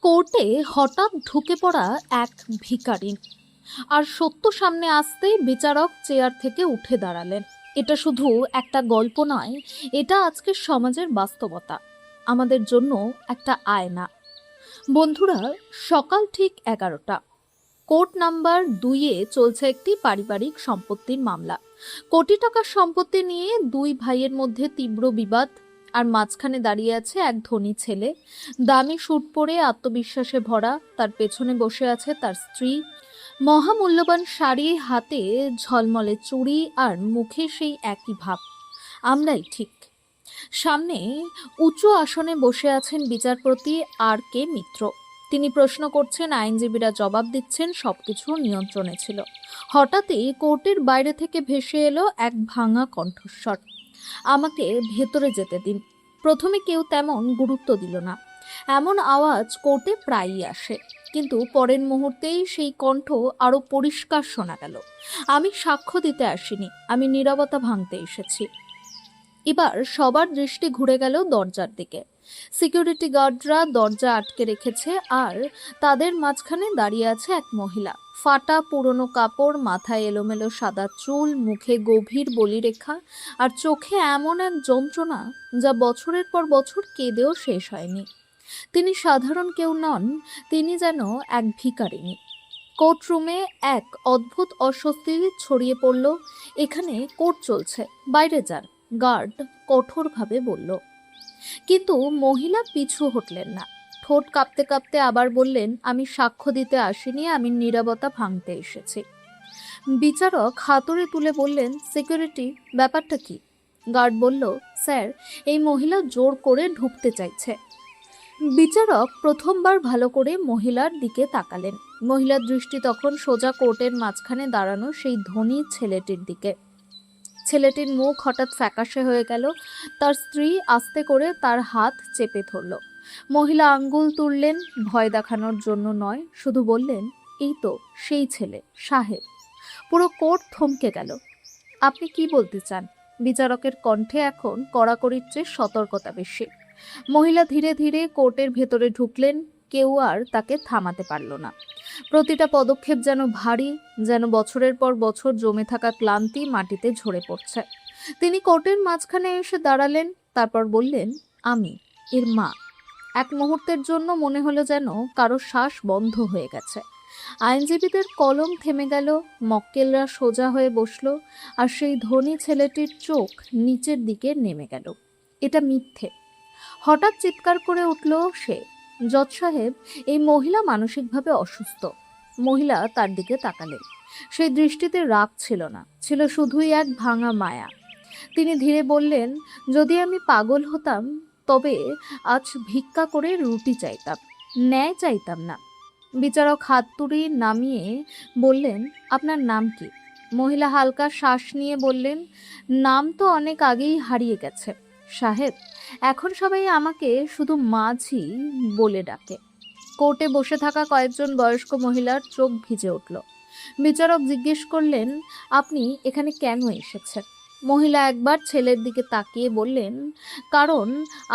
কোর্টে হঠাৎ ঢুকে পড়া এক ভিখারিন আর সত্য সামনে আসতেই বিচারক চেয়ার থেকে উঠে দাঁড়ালেন। এটা শুধু একটা গল্প নয়, এটা আজকের সমাজের বাস্তবতা, আমাদের জন্য একটা আয়না। বন্ধুরা, সকাল ঠিক 11টা, কোর্ট নাম্বার 2-এ চলছে একটি পারিবারিক সম্পত্তির মামলা। কোটি টাকার সম্পত্তি নিয়ে দুই ভাইয়ের মধ্যে তীব্র বিবাদ, আর মাঝখানে দাঁড়িয়ে আছে এক ধনী ছেলে, দামি স্যুট পরে আত্মবিশ্বাসে ভরা। তার পেছনে বসে আছে তার স্ত্রী, মহামূল্যবান শাড়ি হাতে, ঝলমলে চুড়ি, আর মুখে সেই একই ভাব, আমরাই ঠিক। সামনে উঁচু আসনে বসে আছেন বিচারপতি আর কে মিত্র। তিনি প্রশ্ন করছেন, আইনজীবীরা জবাব দিচ্ছেন, সবকিছু নিয়ন্ত্রণে ছিল। হঠাৎই কোর্টের বাইরে থেকে ভেসে এলো এক ভাঙা কণ্ঠস্বর, আমাকে ভেতরে যেতে দিন। প্রথমে কেউ তেমন গুরুত্ব দিল না, এমন আওয়াজ কোর্টে প্রায়ই আসে, কিন্তু পরের মুহূর্তেই সেই কণ্ঠ আরো পরিষ্কার শোনা গেল, আমি সাক্ষ্য দিতে আসিনি, আমি নীরবতা ভাঙতে এসেছি। এবার সবার দৃষ্টি ঘুরে গেল দরজার দিকে। সিকিউরিটি গার্ডরা দরজা আটকে রেখেছে, আর তাদের মাঝখানে দাঁড়িয়ে আছে এক মহিলা, ফাটা পুরনো কাপড়, মাথায় এলোমেলো সাদা চুল, মুখে গভীর বলিরেখা, আর চোখে এমন এক যন্ত্রণা যা বছরের পর বছর কেঁদেও শেষ হয়নি। তিনি সাধারণ কেউ নন, তিনি যেন এক ভিখারিনী। কোর্টরুমে এক অদ্ভুত অস্বস্তি ছড়িয়ে পড়ল। এখানে কোর্ট চলছে, বাইরে যান, গার্ড কঠোরভাবে বলল। কিন্তু মহিলা পিছু হটলেন না। ঠোঁট কাঁপতে কাঁপতে আবার বললেন, আমি সাক্ষ্য দিতে আসিনি, আমি নীরবতা ভাঙতে এসেছি। বিচারক হাতুড়ি তুলে বললেন, সিকিউরিটি, ব্যাপারটা কি? গার্ড বলল, স্যার, এই মহিলা জোর করে ঢুকতে চাইছে। বিচারক প্রথমবার ভালো করে মহিলার দিকে তাকালেন। মহিলার দৃষ্টি তখন সোজা কোর্টের মাঝখানে দাঁড়ানো সেই ধনী ছেলেটির দিকে। ছেলেটির মুখ হঠাৎ ফ্যাকাশে হয়ে গেল। তার স্ত্রী আস্তে করে তার হাত চেপে ধরল। মহিলা আঙ্গুল তুললেন, ভয় দেখানোর জন্য নয়, শুধু বললেন, এই তো সেই ছেলে, সাহেব। পুরো কোর্ট থমকে গেল। আপনি কি বলতে চান? বিচারকের কণ্ঠে এখন কড়াকড়ির চেয়ে সতর্কতা বেশি। মহিলা ধীরে ধীরে কোর্টের ভেতরে ঢুকলেন। কেউ আর তাকে থামাতে পারল না। প্রতিটা পদক্ষেপ যেন ভারী, যেন বছরের পর বছর জমে থাকা ক্লান্তি মাটিতে ঝরে পড়ছে। তিনি কোর্টের মাঝখানে এসে দাঁড়ালেন, তারপর বললেন, আমি এর মা। এক মুহূর্তের জন্য মনে হলো যেন কারো শ্বাস বন্ধ হয়ে গেছে। আইনজীবীদের কলম থেমে গেল, মক্কেলরা সোজা হয়ে বসলো, আর সেই ধনী ছেলেটির চোখ নিচের দিকে নেমে গেল। এটা মিথ্যে। হঠাৎ চিৎকার করে উঠল সে, জজ সাহেব, এই মহিলা মানসিকভাবে অসুস্থ। মহিলা তার দিকে তাকালেন। সেই দৃষ্টিতে রাগ ছিল না, ছিল শুধুই এক ভাঙা মায়া। তিনি ধীরে বললেন, যদি আমি পাগল হতাম তবে আজ ভিক্ষা করে রুটি চাইতাম, ন্যায় চাইতাম না। বিচারক হাতুড়ি নামিয়ে বললেন, আপনার নাম কি? মহিলা হালকা শ্বাস নিয়ে বললেন, নাম তো অনেক আগেই হারিয়ে গেছে সাহেব, এখন সবাই আমাকে শুধু মাঝি বলে ডাকে। কোর্টে বসে থাকা কয়েকজন বয়স্ক মহিলার চোখ ভিজে উঠল। বিচারক জিজ্ঞেস করলেন, আপনি এখানে কেন এসেছেন? মহিলা একবার ছেলের দিকে তাকিয়ে বললেন, কারণ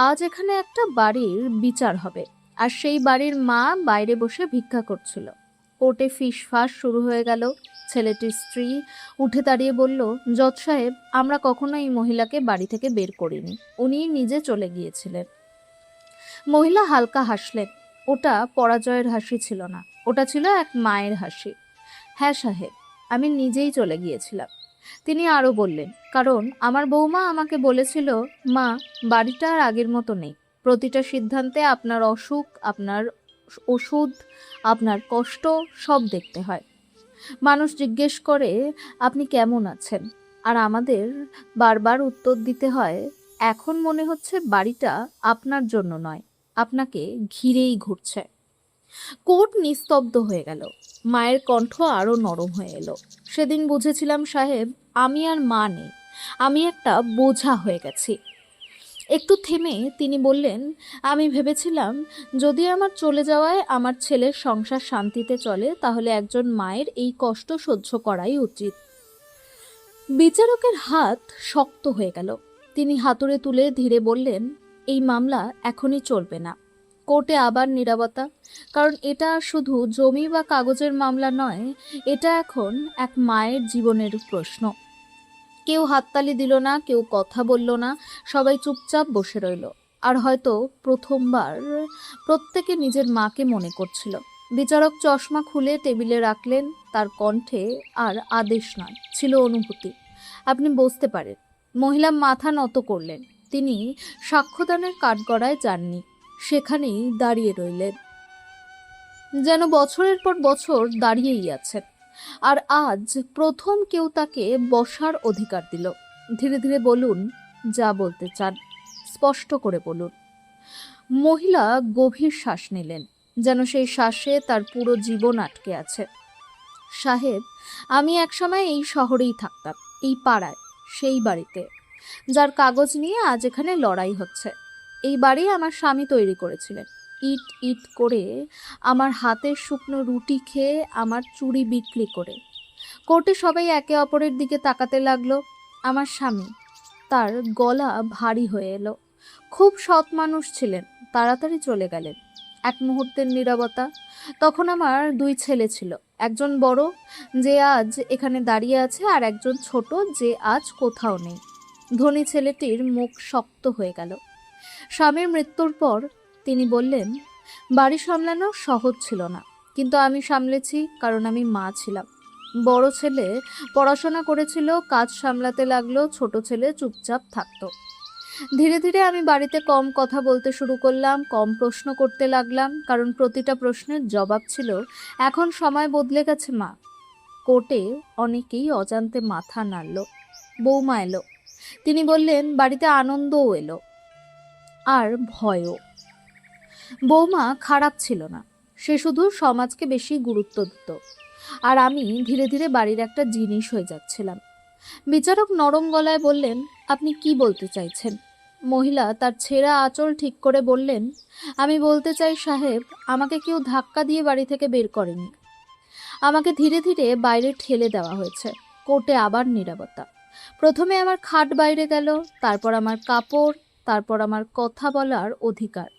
আজ এখানে একটা বাড়ির বিচার হবে, আর সেই বাড়ির মা বাইরে বসে ভিক্ষা করছিল। কোর্টে ফিসফাস শুরু হয়ে গেল। ছেলেটির স্ত্রী উঠে দাঁড়িয়ে বলল, জজ সাহেব, আমরা কখনো এই মহিলাকে বাড়ি থেকে বের করিনি, উনি নিজে চলে গিয়েছিলেন। মহিলা হালকা হাসলেন। ওটা পরাজয়ের হাসি ছিল না, ওটা ছিল এক মায়ের হাসি। হ্যাঁ সাহেব, আমি নিজেই চলে গিয়েছিলাম। তিনি আরও বললেন, কারণ আমার বৌমা আমাকে বলেছিল, মা, বাড়িটা আর আগের মতো নেই। প্রতিটা সিদ্ধান্তে আপনার অসুখ, আপনার ওষুধ, আপনার কষ্ট সব দেখতে হয়। মানুষ জিজ্ঞেস করে, আপনি কেমন আছেন, আর আমাদের বারবার উত্তর দিতে হয়। এখন মনে হচ্ছে বাড়িটা আপনার জন্য নয়, আপনাকে ঘিরেই ঘুরছে। কোর্ট নিস্তব্ধ হয়ে গেল। মায়ের কণ্ঠ আরো নরম হয়ে এলো। সেদিন বুঝেছিলাম সাহেব, আমি আর মা নেই, আমি একটা বোঝা হয়ে গেছি। একটু থেমে তিনি বললেন, আমি ভেবেছিলাম যদি আমার চলে যাওয়ায় আমার ছেলের সংসার শান্তিতে চলে, তাহলে একজন মায়ের এই কষ্ট সহ্য করাই উচিত। বিচারকের হাত শক্ত হয়ে গেল। তিনি হাতুড়ে তুলে ধীরে বললেন, এই মামলা এখনই চলবে না। কোর্টে আবার নীরবতা, কারণ এটা শুধু জমি বা কাগজের মামলা নয়, এটা এখন এক মায়ের জীবনের প্রশ্ন। কেউ হাততালি দিল না, কেউ কথা বলল না, সবাই চুপচাপ বসে রইল। আর হয়তো প্রথমবার প্রত্যেকে নিজের মাকে মনে করছিল। বিচারক চশমা খুলে টেবিলে রাখলেন, তার কণ্ঠে আর আদেশ নয়, ছিল অনুভূতি। আপনি বসতে পারেন। মহিলা মাথা নত করলেন। তিনি সাক্ষ্যদানের কাঠগড়ায় যাননি, সেখানেই দাঁড়িয়ে রইলেন, যেন বছরের পর বছর দাঁড়িয়েই আছেন। আর আজ প্রথম কেউ তাকে বসার অধিকার দিল। ধীরে ধীরে বলুন, যা বলতে চান, স্পষ্ট করে বলুন। মহিলা গভীর শ্বাস নিলেন, যেন সেই শ্বাসে তার পুরো জীবন আটকে আছে। সাহেব, আমি একসময় এই শহরেই থাকতাম, এই পাড়ায়, সেই বাড়িতে, যার কাগজ নিয়ে আজ এখানে লড়াই হচ্ছে। এই বাড়ি আমার স্বামী তৈরি করেছিলেন, ইট ইট করে, আমার হাতের শুকনো রুটি খেয়ে, আমার চুড়ি বিক্রি করে। কোর্টে সবাই একে অপরের দিকে তাকাতে লাগলো। আমার স্বামী, তার গলা ভারী হয়ে এলো। খুব সৎ মানুষ ছিলেন, তাড়াতাড়ি চলে গেলেন। এক মুহূর্তের নীরবতা। তখন আমার 2 ছেলে ছিল, একজন বড়, যে আজ এখানে দাঁড়িয়ে আছে, আর একজন ছোট, যে আজ কোথাও নেই। ধনী ছেলেটির মুখ শক্ত হয়ে গেল। স্বামীর মৃত্যুর পর তিনি বললেন, বাড়ি সামলানো সহজ ছিল না, কিন্তু আমি সামলেছি, কারণ আমি মা ছিলাম। বড় ছেলে পড়াশোনা করেছিল, কাজ সামলাতে লাগলো, ছোট ছেলে চুপচাপ থাকতো। ধীরে ধীরে আমি বাড়িতে কম কথা বলতে শুরু করলাম, কম প্রশ্ন করতে লাগলাম, কারণ প্রতিটা প্রশ্নের জবাব ছিল, এখন সময় বদলে গেছে মা। কোর্টে অনেকেই অজান্তে মাথা নাড়ল। বৌমা এলো। তিনি বললেন, বাড়িতে আনন্দও এলো, আর ভয়ও। বৌমা খারাপ ছিল না, সে শুধু সমাজকে বেশি গুরুত্ব দিত। আর আমি ধীরে ধীরে বাড়ির একটা জিনিস হয়ে যাচ্ছিলাম। বিচারক নরম গলায় বললেন, আপনি কি বলতে চাইছেন? মহিলা তার ছেঁড়া আঁচল ঠিক করে বললেন, আমি বলতে চাই সাহেব, আমাকে কেউ ধাক্কা দিয়ে বাড়ি থেকে বের করেনি। আমাকে ধীরে ধীরে বাইরে ঠেলে দেওয়া হয়েছে। কোর্টে আবার নীরবতা। প্রথমে আমার খাট বাইরে গেল, তারপর আমার কাপড়, তারপর আমার কথা বলার অধিকার।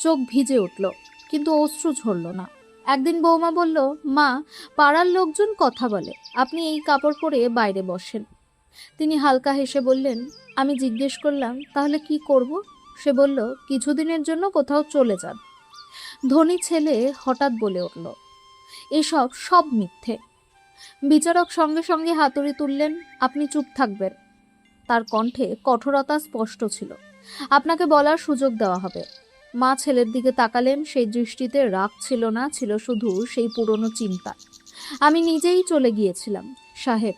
চোখ ভিজে উঠল, কিন্তু অশ্রু ঝরল না। একদিন বৌমা বলল, মা, পাড়ার লোকজন কথা বলে, আপনি এই কাপড় পরে বাইরে বসেন। তিনি হালকা হেসে বললেন, আমি জিজ্ঞেস করলাম, তাহলে কি করব? সে বলল, কিছুদিনের জন্য কোথাও চলে যান। ধনী ছেলে হঠাৎ বলে উঠল, এসব সব মিথ্যে। বিচারক সঙ্গে সঙ্গে হাতুড়ি তুললেন, আপনি চুপ থাকবেন। তার কণ্ঠে কঠোরতা স্পষ্ট ছিল, আপনাকে বলার সুযোগ দেওয়া হবে। মা ছেলের দিকে তাকালেন, সেই দৃষ্টিতে রাগ ছিল না, ছিল শুধু সেই পুরনো চিন্তা। আমি নিজেই চলে গিয়েছিলাম সাহেব,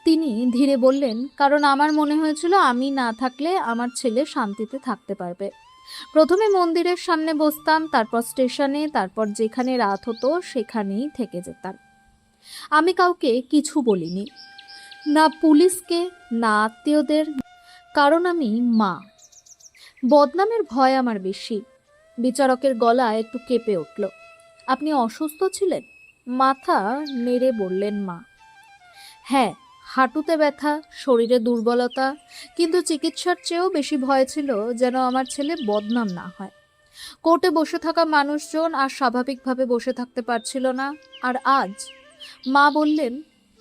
তিনি ধীরে বললেন, কারণ আমার মনে হয়েছিল আমি না থাকলে আমার ছেলে শান্তিতে থাকতে পারবে। প্রথমে মন্দিরের সামনে বসতাম, তারপর স্টেশনে, তারপর যেখানে রাত হতো সেখানেই থেকে যেতাম। আমি কাউকে কিছু বলিনি, না পুলিশকে, না আত্মীয়দের, কারণ আমি মা। বদনামের ভয় আমার বেশি। বিচারকের গলা একটু কেঁপে উঠল। আপনি অসুস্থ ছিলেন? মাথা নেড়ে বললেন মা। হ্যাঁ, হাঁটুতে ব্যথা, শরীরে দুর্বলতা, কিন্তু চিকিৎসার চেয়েও বেশি ভয় ছিল যেন আমার ছেলে বদনাম না হয়। কোর্টে বসে থাকা মানুষজন আর স্বাভাবিকভাবে বসে থাকতে পারছিল না। আর আজ মা বললেন,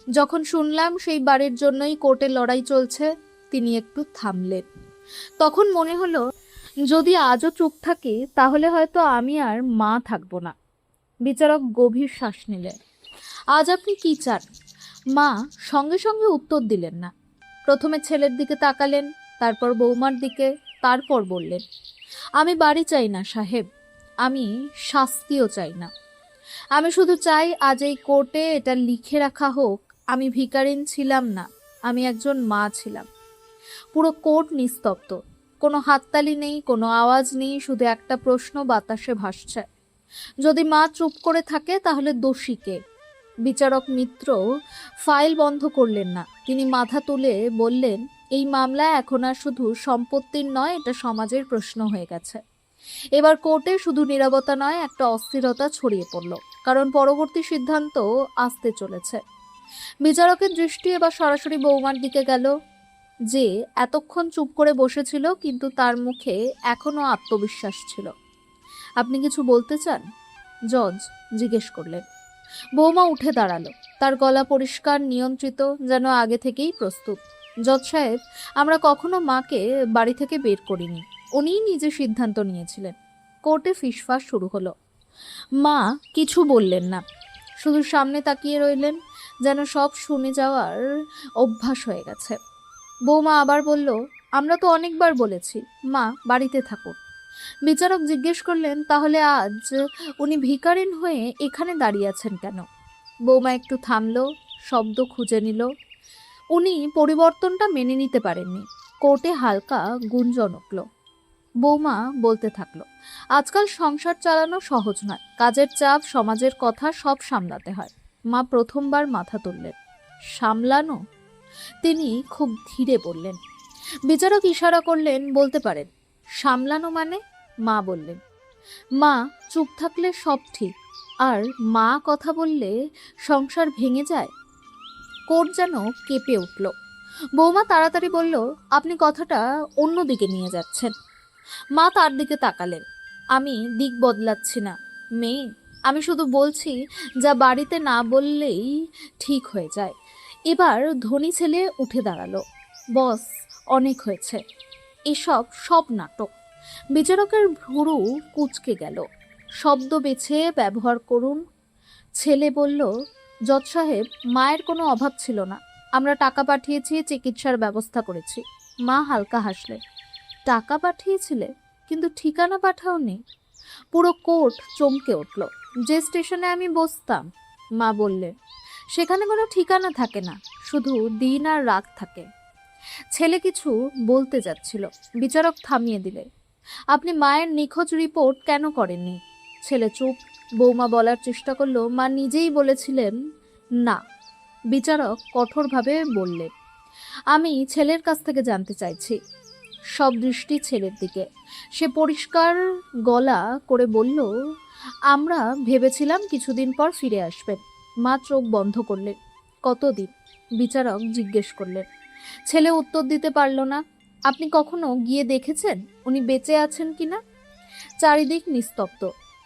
যখন শুনলাম সেই বাড়ির জন্যই কোর্টে লড়াই চলছে, তিনি একটু থামলেন। তখন মনে হলো, যদি আজও চুপ থাকি তাহলে হয়তো আমি আর মা থাকবো না। বিচারক গভীর শ্বাস নিলেন। আজ আপনি কি চান? মা সঙ্গে সঙ্গে উত্তর দিলেন না। প্রথমে ছেলের দিকে তাকালেন, তারপর বৌমার দিকে, তারপর বললেন, আমি বাড়ি চাই না সাহেব, আমি শাস্তিও চাই না। আমি শুধু চাই আজ এই কোর্টে এটা লিখে রাখা হোক, আমি ভিখারিন ছিলাম না, আমি একজন মা ছিলাম। পুরো কোর্ট নিস্তব্ধ, কোনো হাততালি নেই, কোনো আওয়াজ নেই, শুধু একটা প্রশ্ন বাতাসে ভাসছে, যদি মা চুপ করে থাকে তাহলে দোষী কে? বিচারক মিত্র ফাইল বন্ধ করলেন না, তিনি মাথা তুলে বললেন, এই মামলা এখন আর শুধু সম্পত্তির নয়, এটা সমাজের প্রশ্ন হয়ে গেছে। এবার কোর্টে শুধু নীরবতা নয়, একটা অস্থিরতা ছড়িয়ে পড়ল, কারণ পরবর্তী সিদ্ধান্ত আসতে চলেছে। বিচারকের দৃষ্টি এবার সরাসরি বৌমার দিকে গেল, যে এতক্ষণ চুপ করে বসেছিল, কিন্তু তার মুখে এখনো আত্মবিশ্বাস ছিল। আপনি কিছু বলতে চান? জজ জিজ্ঞেস করলেন। বৌমা উঠে দাঁড়ালো, তার গলা পরিষ্কার, নিয়ন্ত্রিত, যেন আগে থেকেই প্রস্তুত। জজ সাহেব, আমরা কখনো মাকে বাড়ি থেকে বের করিনি, উনিই নিজে সিদ্ধান্ত নিয়েছিলেন। কোর্টে ফিসফাস শুরু হলো। মা কিছু বললেন না, শুধু সামনে তাকিয়ে রইলেন, যেন সব শুনে যাওয়ার অভ্যাস হয়ে গেছে। বৌমা আবার বলল, আমরা তো অনেকবার বলেছি মা বাড়িতে থাকুন। বিচারক জিজ্ঞেস করলেন, তাহলে আজ উনি ভিখারিন হয়ে এখানে দাঁড়িয়ে আছেন কেন? বৌমা একটু থামলো, শব্দ খুঁজে নিল। উনি পরিবর্তনটা মেনে নিতে পারেননি। কোর্টে হালকা গুঞ্জন উঠল। বৌমা বলতে থাকলো, আজকাল সংসার চালানো সহজ নয়, কাজের চাপ, সমাজের কথা সব সামলাতে হয়। মা প্রথমবার মাথা তুললেন। সামলানো? তিনি খুব ধীরে বললেন। বিচারক ইশারা করলেন, বলতে পারেন। সামলানো মানে? মা বললেন। মা চুপ থাকলে সব ঠিক, আর মা কথা বললে সংসার ভেঙে যায়। কোর্ট যেন কেঁপে উঠল। বৌমা তাড়াতাড়ি বলল, আপনি কথাটা অন্যদিকে নিয়ে যাচ্ছেন। মা তার দিকে তাকালেন। আমি দিক বদলাচ্ছি না মেয়ে, আমি শুধু বলছি যা বাড়িতে না বললেই ঠিক হয়ে যায়। এবার ধনী ছেলে উঠে দাঁড়ালো। বস, অনেক হয়েছে, এসব সব নাটক। বিচারকের ভুরু কুঁচকে গেল। শব্দ বেছে ব্যবহার করুন। ছেলে বলল, জজ সাহেব, মায়ের কোনো অভাব ছিল না, আমরা টাকা পাঠিয়েছি, চিকিৎসার ব্যবস্থা করেছি। মা হালকা হাসলেন। টাকা পাঠিয়েছিলে, কিন্তু ঠিকানা পাঠাওনি? পুরো কোর্ট চমকে উঠল। যে স্টেশনে আমি বসতাম, মা বললেন, সেখানে কোনো ঠিকানা থাকে না, শুধু দিন আর রাত থাকে। ছেলে কিছু বলতে যাচ্ছিল, বিচারক থামিয়ে দিলে। আপনি মায়ের নিখোঁজ রিপোর্ট কেন করেননি? ছেলে চুপ। বৌমা বলার চেষ্টা করলো, মা নিজেই বলেছিলেন না। বিচারক কঠোরভাবে বললেন, আমি ছেলের কাছ থেকে জানতে চাইছি। সব দৃষ্টি ছেলের দিকে। সে পরিষ্কার গলা করে বলল, আমরা ভেবেছিলাম কিছুদিন পর ফিরে আসবেন। মা চোখ বন্ধ করলেন। কতদিন? বিচারক জিজ্ঞেস করলেন। ছেলে উত্তর দিতে পারল না। আপনি কখনো গিয়ে দেখেছেন উনি বেঁচে আছেন কিনা? চারিদিক নিস্তব্ধ।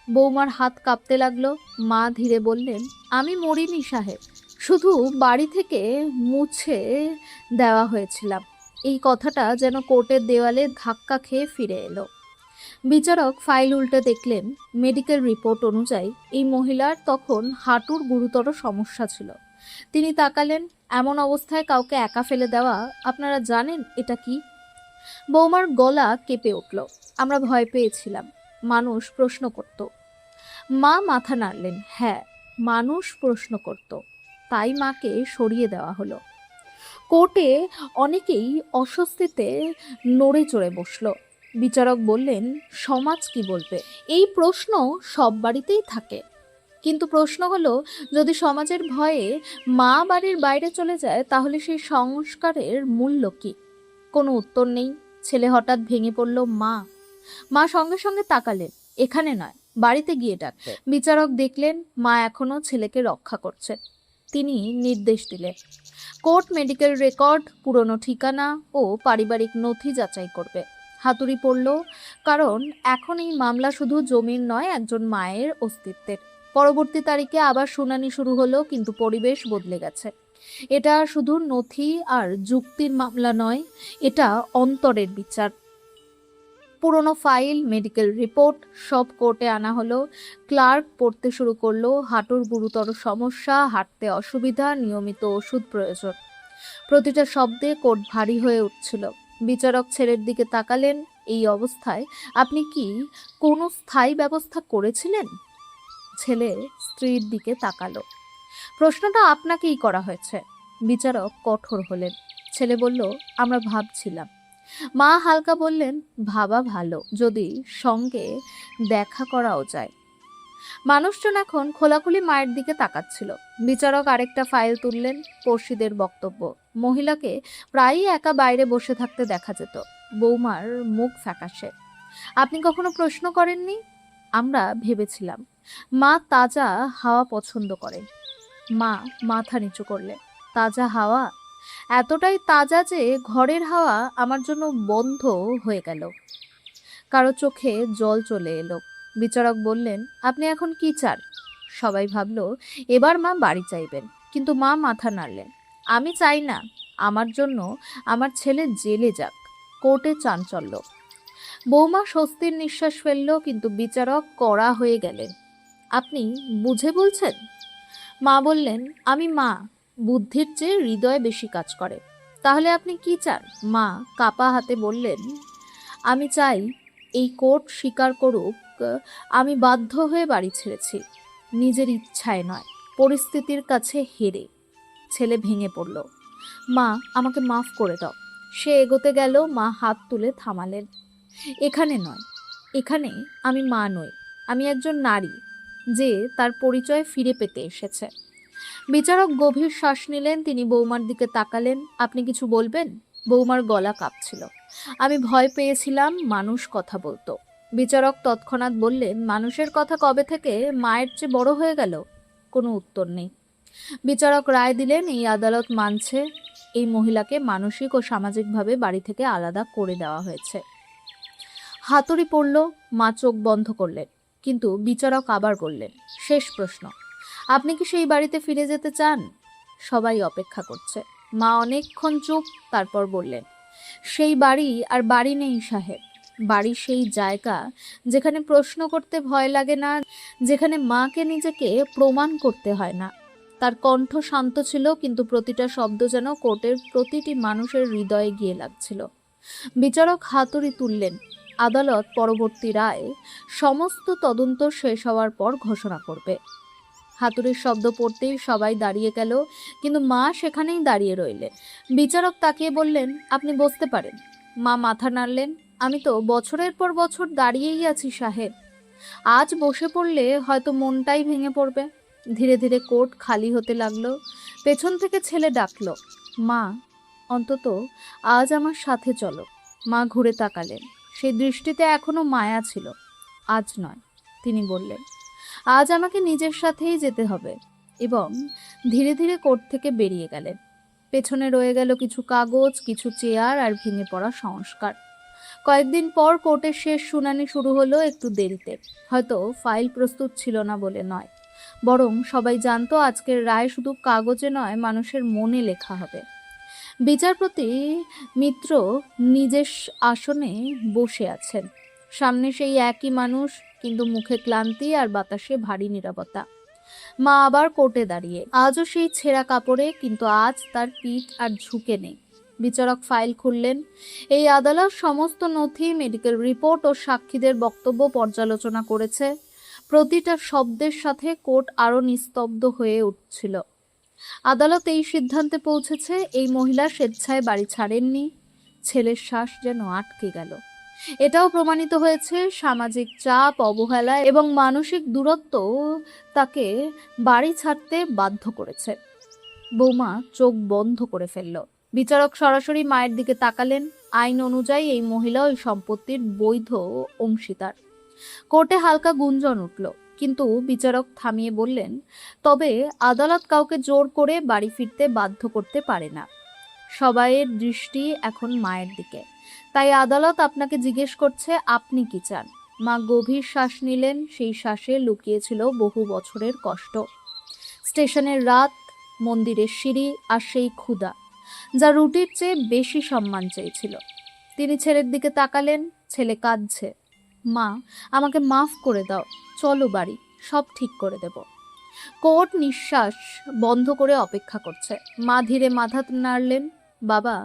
বৌমার হাত কাঁপতে লাগলো। মা ধীরে বললেন, আমি মরিনি সাহেব, শুধু বাড়ি থেকে মুছে দেওয়া হয়েছিলাম। এই কথাটা যেন কোর্টের দেওয়ালে ধাক্কা খেয়ে ফিরে এলো। বিচারক ফাইল উল্টে দেখলেন, মেডিকেল রিপোর্ট অনুযায়ী এই মহিলার তখন হাঁটুর গুরুতর সমস্যা ছিল। তিনি তাকালেন। এমন অবস্থায় কাউকে একা ফেলে দেওয়া, আপনারা জানেন এটা কি? বৌমার গলা কেঁপে উঠল। আমরা ভয় পেয়েছিলাম, মানুষ প্রশ্ন করত। মা মাথা নাড়লেন। হ্যাঁ, মানুষ প্রশ্ন করত, তাই মাকে সরিয়ে দেওয়া হলো। কোর্টে অনেকেই অস্বস্তিতে নড়ে চড়ে বসল। বিচারক বললেন, সমাজ কি বলবে? এই প্রশ্ন সব বাড়িতেই থাকে, কিন্তু প্রশ্ন হলো, যদি সমাজের ভয়ে মা বাড়ির বাইরে চলে যায়, তাহলে সেই সংস্কারের মূল্য কি? কোনো উত্তর নেই। ছেলে হঠাৎ ভেঙে পড়ল, মা। মা সঙ্গে সঙ্গে তাকালেন। এখানে নয়, বাড়িতে গিয়ে ডাকতে। বিচারক দেখলেন মা এখনো ছেলেকে রক্ষা করছেন। তিনি নির্দেশ দিলেন, কোর্ট মেডিকেল রেকর্ড, পুরনো ঠিকানা ও পারিবারিক নথি যাচাই করবে। হাতুড়ি পড়ল, কারণ এখন এই মামলা শুধু জমির নয়, একজন মায়ের অস্তিত্বের। পরবর্তী তারিখে আবার শুনানি শুরু হলো, কিন্তু পরিবেশ বদলে গেছে। এটা শুধু নথি আর যুক্তির মামলা নয়, এটা অন্তরের বিচার। পুরনো ফাইল, মেডিকেল রিপোর্ট সব কোর্টে আনা হলো। ক্লার্ক পড়তে শুরু করলো, হাঁটুর গুরুতর সমস্যা, হাঁটতে অসুবিধা, নিয়মিত ওষুধ প্রয়োজন। প্রতিটা শব্দে কোর্ট ভারী হয়ে উঠছিল। বিচারক ছেলের দিকে তাকালেন। এই অবস্থায় আপনি কি কোনো স্থায়ী ব্যবস্থা করেছিলেন? ছেলে স্ত্রীর দিকে তাকালো। প্রশ্নটা আপনাকেই করা হয়েছে। বিচারক কঠোর হলেন। ছেলে বলল, আমরা ভাবছিলাম। মা হালকা বললেন, ভাবা ভালো, যদি সঙ্গে দেখা করাও যায়। মানুষজন এখন খোলাখুলি মায়ের দিকে তাকাচ্ছিল। বিচারক আরেকটা ফাইল তুললেন। পড়শিদের বক্তব্য, মহিলাকে প্রায়ই একা বাইরে বসে থাকতে দেখা যেত। বৌমার মুখ ফ্যাকাশে। আপনি কখনো প্রশ্ন করেননি? আমরা ভেবেছিলাম মা তাজা হাওয়া পছন্দ করেন। মা মাথা নিচু করলেন। তাজা হাওয়া? এতটাই তাজা যে ঘরের হাওয়া আমার জন্য বন্ধ হয়ে গেল। কারো চোখে জল চলে এলো। বিচারক বললেন, আপনি এখন কি চান? সবাই ভাবলো এবার মা বাড়ি চাইবেন, কিন্তু মা মাথা নাড়লেন। আমি চাই না, আমার জন্য আমার ছেলে জেলে যাক। কোর্টে চাঞ্চল্য। বৌমা স্বস্তির নিঃশ্বাস ফেলল, কিন্তু বিচারক কড়া হয়ে গেলেন। আপনি বুঝে বলছেন? মা বললেন, আমি মা, বুদ্ধির চেয়ে হৃদয় বেশি কাজ করে। তাহলে আপনি কি চান? মা কাপা হাতে বললেন, আমি চাই এই কোর্ট স্বীকার করুক আমি বাধ্য হয়ে বাড়ি ছেড়েছি, নিজের ইচ্ছায় নয়, পরিস্থিতির কাছে হেরে। ছেলে ভেঙে পড়ল। মা, আমাকে মাফ করে দাও। সে এগোতে গেল, মা হাত তুলে থামালেন। এখানে নয়, এখানে আমি মা নই, আমি একজন নারী যে তার পরিচয় ফিরে পেতে এসেছে। বিচারক গভীর শ্বাস নিলেন, তিনি বৌমার দিকে তাকালেন। আপনি কিছু বলবেন? বৌমার গলা কাঁপছিল। আমি ভয় পেয়েছিলাম মানুষ কথা বলতো। বিচারক তৎক্ষণাৎ বললেন, মানুষের কথা কবে থেকে মায়ের চেয়ে বড় হয়ে গেল? কোনো উত্তর নেই। বিচারক রায় দিলেন, এই আদালত মানছে এই মহিলাকে মানসিক ও সামাজিকভাবে বাড়ি থেকে আলাদা করে দেওয়া হয়েছে। হাতুড়ি পড়ল, মা চোখ বন্ধ করলেন। কিন্তু বিচারক আবার বললেন, শেষ প্রশ্ন, আপনি কি সেই বাড়িতে ফিরে যেতে চান? সবাই অপেক্ষা করছে। মা অনেকক্ষণ চুপ, তারপর বললেন, সেই বাড়ি আর বাড়ি নেই সাহেব। বাড়ি সেই জায়গা যেখানে প্রশ্ন করতে ভয় লাগে না, যেখানে মাকে নিজেকে প্রমাণ করতে হয় না। তার কণ্ঠ শান্ত ছিল, কিন্তু প্রতিটা শব্দ যেন কোর্টের প্রতিটি মানুষের হৃদয়ে গিয়ে লাগছিল। বিচারক হাতুড়ি তুললেন। আদালত পরবর্তী রায় সমস্ত তদন্ত শেষ হওয়ার পর ঘোষণা করবে। হাতুড়ির শব্দ পড়তেই সবাই দাঁড়িয়ে গেল, কিন্তু মা সেখানেই দাঁড়িয়ে রইলেন। বিচারক তাকিয়ে বললেন, আপনি বসতে পারেন। মা মাথা নাড়লেন। আমি তো বছরের পর বছর দাঁড়িয়েই আছি সাহেব। আজ বসে পড়লে হয়তো মনটাই ভেঙে পড়বে। ধীরে ধীরে কোর্ট খালি হতে লাগলো। পেছন থেকে ছেলে ডাকলো, মা, অন্তত আজ আমার সাথে চলো। মা ঘুরে তাকালেন। সেই দৃষ্টিতে এখনো মায়া ছিল। আজ নয়, তিনি বললেন, আজ আমাকে নিজের সাথেই যেতে হবে। এবং ধীরে ধীরে কোর্ট থেকে বেরিয়ে গেলেন। পেছনে রয়ে গেল কিছু কাগজ, কিছু চেয়ার আর ভেঙে পড়া সংস্কার। কয়েকদিন পর কোর্টের শেষ শুনানি শুরু হলো, একটু দেরিতে। হয়তো ফাইল প্রস্তুত ছিল না বলে নয়, বরং সবাই জানতো আজকের রায় শুধু কাগজে নয়, মানুষের মনে লেখা হবে। বিচারপতি মিত্র নিজের আসনে বসে আছেন। সামনে সেই একই মানুষ, কিন্তু মুখে ক্লান্তি আর বাতাসে ভারী নীরবতা। মা আবার কোর্টে দাঁড়িয়ে, আজও সেই ছেঁড়া কাপড়ে, কিন্তু আজ তার পিঠ আর ঝুঁকে নেই। বিচারক ফাইল খুললেন। এই আদালত সমস্ত নথি, মেডিকেল রিপোর্ট ও সাক্ষীদের বক্তব্য পর্যালোচনা করেছে। প্রতিটা শব্দের সাথে কোর্ট আরো নিস্তব্ধ হয়ে উঠছিল। আদালত এই সিদ্ধান্তে পৌঁছেছে, এই মহিলা স্বেচ্ছায় বাড়ি ছাড়েননি। ছেলের শ্বাস যেন আটকে গেল। এটাও প্রমাণিত হয়েছে, সামাজিক চাপ, অবহেলা এবং মানসিক দূরত্ব তাকে বাড়ি ছাড়তে বাধ্য করেছে। বৌমা চোখ বন্ধ করে ফেলল। বিচারক সরাসরি মায়ের দিকে তাকালেন। আইন অনুযায়ী এই মহিলা ওই সম্পত্তির বৈধ অংশীদার। কোর্টে হালকা গুঞ্জন উঠল, কিন্তু বিচারক থামিয়ে বললেন, তবে আদালত কাউকে জোর করে বাড়ি ফিরতে বাধ্য করতে পারে না। সবাইয়ের দৃষ্টি এখন মায়ের দিকে। তাই আদালত আপনাকে জিজ্ঞেস করছে, আপনি কি চান? মা গভীর শ্বাস নিলেন। সেই শ্বাসে লুকিয়েছিল বহু বছরের কষ্ট। স্টেশনের রাত, মন্দিরের সিঁড়ি আর সেই ক্ষুধা, যা রুটির চেয়ে বেশি সম্মান চেয়েছিল। তিনি ছেলের দিকে তাকালেন। ছেলে কাঁদছে। মা, আমাকে মাফ করে দাও, চলো বাড়ি, সব ঠিক করে দেব। কোর্ট নিঃশ্বাস বন্ধ করে অপেক্ষা করছে। মা ধীরে মাথা নাড়লেন। বাবা,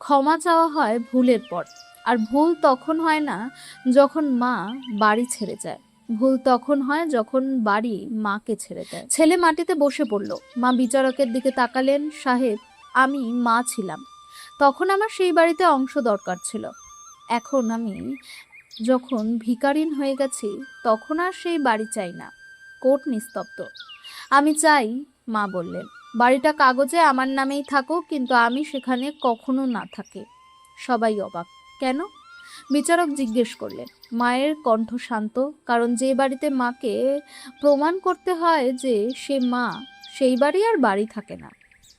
ক্ষমা চাওয়া হয় ভুলের পর, আর ভুল তখন হয় না যখন মা বাড়ি ছেড়ে যায়। ভুল তখন হয় যখন বাড়ি মাকে ছেড়ে দেয়। ছেলে মাটিতে বসে পড়ল। মা বিচারকের দিকে তাকালেন। সাহেব, আমি মা ছিলাম, তখন আমার সেই বাড়িতে অংশ দরকার ছিল। এখন আমি যখন ভিখারিন হয়ে গেছি, তখন আর সেই বাড়ি চাই না। কোর্ট নিস্তব্ধ। আমি চাই, মা বললেন, বাড়িটা কাগজে আমার নামেই থাকুক, কিন্তু আমি সেখানে কখনো না থাকি। সবাই অবাক। কেন? বিচারক জিজ্ঞেস করলেন। মায়ের কণ্ঠ শান্ত, কারণ যে বাড়িতে মাকে প্রমাণ করতে হয় যে সে মা, সেই বাড়ি আর বাড়ি থাকে না।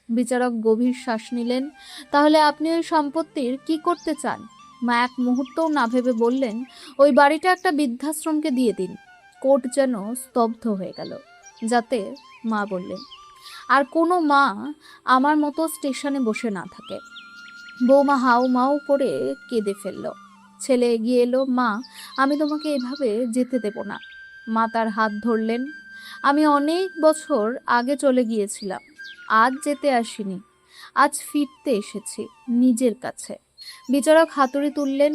বিচারক গভীর শ্বাস নিলেন। তাহলে আপনি ওই সম্পত্তির কি করতে চান? মা এক মুহূর্তও না ভেবে বললেন, ওই বাড়িটা একটা বৃদ্ধাশ্রমকে দিয়ে দিন। কোর্ট যেন স্তব্ধ হয়ে গেল। যাতে মা বললেন, আর কোনো মা আমার মতো স্টেশনে বসে না থাকে। বৌমা হাউ মাউ করে কেঁদে ফেলল। ছেলে এগিয়ে এলো, মা আমি তোমাকে এভাবে যেতে দেব না। মা তার হাত ধরলেন। আমি অনেক বছর আগে চলে গিয়েছিলাম, আজ যেতে আসিনি, আজ ফিরতে এসেছি নিজের কাছে। বিচারক হাতুড়ি তুললেন।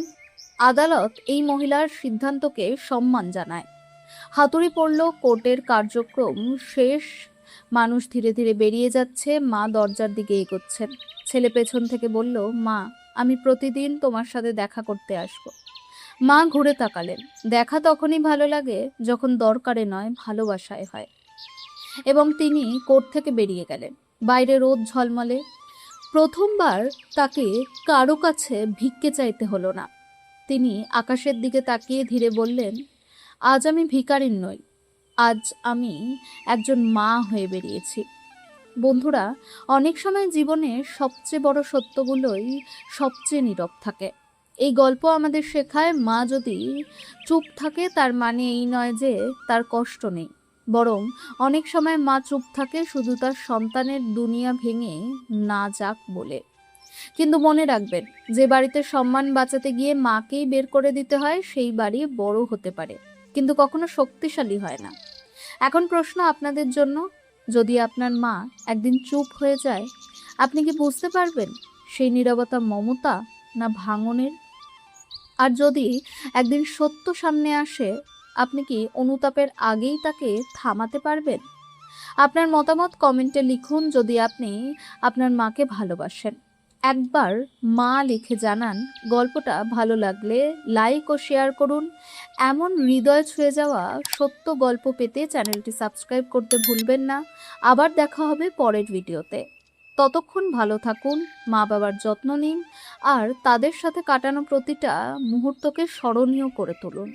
আদালত এই মহিলার সিদ্ধান্তকে সম্মান জানায়। হাতুড়ি পড়ল, কোর্টের কার্যক্রম শেষ। মানুষ ধীরে ধীরে বেরিয়ে যাচ্ছে, মা দরজার দিকে এগোচ্ছেন। ছেলে পেছন থেকে বলল, মা আমি প্রতিদিন তোমার সাথে দেখা করতে আসবো। মা ঘুরে তাকালেন। দেখা তখনই ভালো লাগে যখন দরকারে নয়, ভালোবাসায় হয়। এবং তিনি কোর্ট থেকে বেরিয়ে গেলেন। বাইরে রোদ ঝলমলে। প্রথমবার তাকে কারো কাছে ভিক্ষে চাইতে হলো না। তিনি আকাশের দিকে তাকিয়ে ধীরে বললেন, আজ আমি ভিখারিন নই, আজ আমি একজন মা হয়ে বেরিয়েছি। বন্ধুরা, অনেক সময় জীবনের সবচেয়ে বড় সত্যগুলোই সবচেয়ে নীরব থাকে। এই গল্প আমাদের শেখায়, মা যদি চুপ থাকে তার মানে এই নয় যে তার কষ্ট নেই, বরং অনেক সময় মা চুপ থাকে শুধু তার সন্তানের দুনিয়া ভেঙে না যাক বলে। কিন্তু মনে রাখবেন, যে বাড়িতে সম্মান বাঁচাতে গিয়ে মাকেই বের করে দিতে হয়, সেই বাড়ি বড় হতে পারে কিন্তু কখনো শক্তিশালী হয় না। এখন প্রশ্ন আপনাদের জন্য, যদি আপনার মা একদিন চুপ হয়ে যায়, আপনি কি বুঝতে পারবেন সেই নীরবতা মমতা না ভাঙনের? আর যদি একদিন সত্য সামনে আসে, আপনি কি অনুতাপের আগেই তাকে থামাতে পারবেন? আপনার মতামত কমেন্টে লিখুন। যদি আপনি আপনার মাকে ভালোবাসেন, একবার মা লিখে জানান। গল্পটা ভালো লাগলে লাইক ও শেয়ার করুন। এমন হৃদয় ছুঁয়ে যাওয়া সত্য গল্প পেতে চ্যানেলটি সাবস্ক্রাইব করতে ভুলবেন না। আবার দেখা হবে পরের ভিডিওতে। ততক্ষণ ভালো থাকুন, মা বাবার যত্ন নিন আর তাদের সাথে কাটানো প্রতিটা মুহূর্তকে স্মরণীয় করে তুলুন।